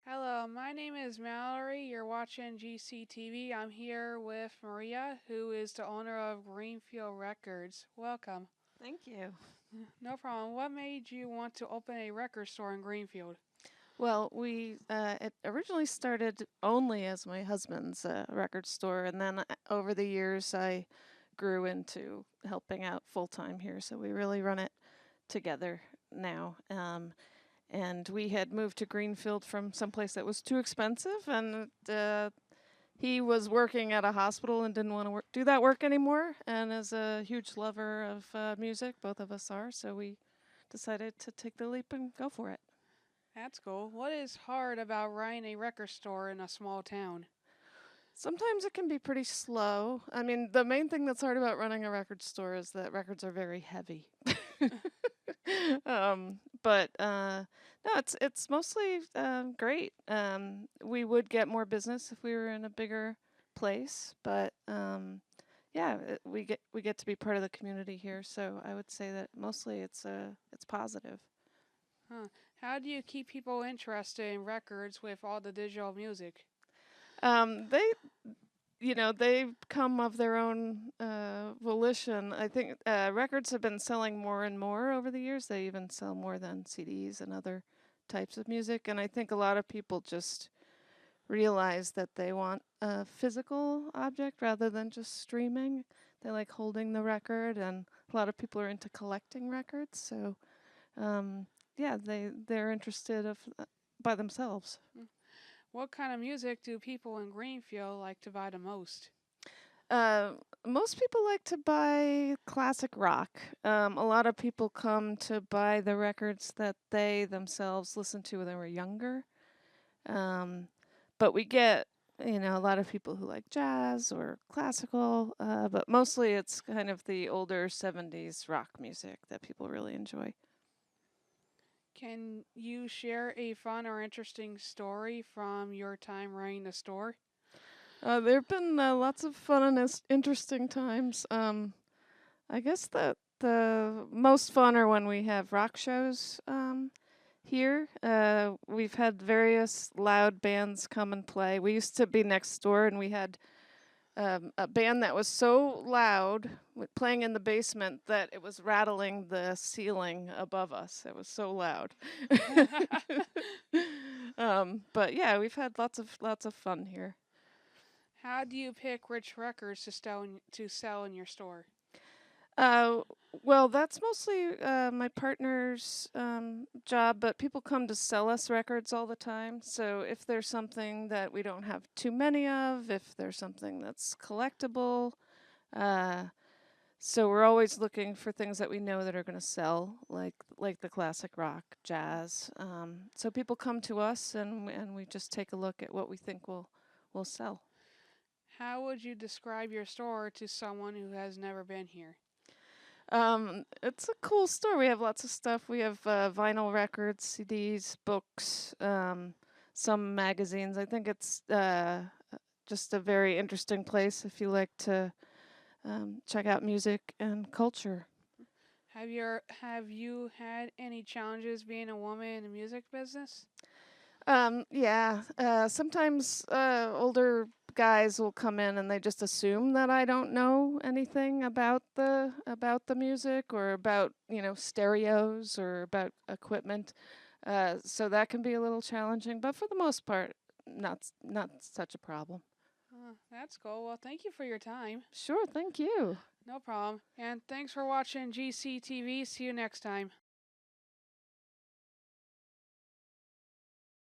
Hello, my name is Mallory. You're watching GCTV. I'm here with Maria, who is the owner of Greenfield Records. Welcome. Thank you. No problem. What made you want to open a record store in Greenfield? Well, it originally started only as my husband's record store, and then over the years I grew into helping out full time here. So we really run it together now. And we had moved to Greenfield from someplace that was too expensive, and he was working at a hospital and didn't want to do that work anymore. And as a huge lover of music, both of us are, so we decided to take the leap and go for it. That's cool. What is hard about running a record store in a small town? Sometimes it can be pretty slow. I mean, the main thing that's hard about running a record store is that records are very heavy. But no, it's mostly great. We would get more business if we were in a bigger place, but yeah, we get to be part of the community here. So I would say that mostly it's positive. Huh. How do you keep people interested in records with all the digital music? They they've come of their own volition. I think records have been selling more and more over the years. They even sell more than CDs and other types of music. And I think a lot of people just realize that they want a physical object rather than just streaming. They like holding the record, and a lot of people are into collecting records. So, yeah, they're interested by themselves. Hmm. What kind of music do people in Greenfield like to buy the most? Uh, Most people like to buy classic rock. A lot of people come to buy the records that they themselves listened to when they were younger. Um, but we get, a lot of people who like jazz or classical, but mostly it's kind of the older 70s rock music that people really enjoy. Can you share a fun or interesting story from your time running the store? There have been lots of fun and interesting times. I guess that the most fun are when we have rock shows here. We've had various loud bands come and play. We used to be next door, and we had a band that was so loud, playing in the basement, that it was rattling the ceiling above us. It was so loud. But yeah, we've had lots of fun here. How do you pick which records to sell in your store? Uh, well, that's mostly my partner's job, but people come to sell us records all the time. So if there's something that we don't have too many of, if there's something that's collectible, uh, so we're always looking for things that we know that are going to sell, like the classic rock, jazz. So people come to us, and we just take a look at what we think will sell. How would you describe your store to someone who has never been here? It's a cool store. We have lots of stuff. We have vinyl records, CDs, books, some magazines. I think it's just a very interesting place if you like to check out music and culture. Have you had any challenges being a woman in the music business? Yeah. Sometimes older guys will come in and they just assume that I don't know anything about the music or about stereos or about equipment. So that can be a little challenging, but for the most part, not such a problem. That's cool. Well, thank you for your time. Sure, thank you. No problem. And thanks for watching GCTV. See you next time.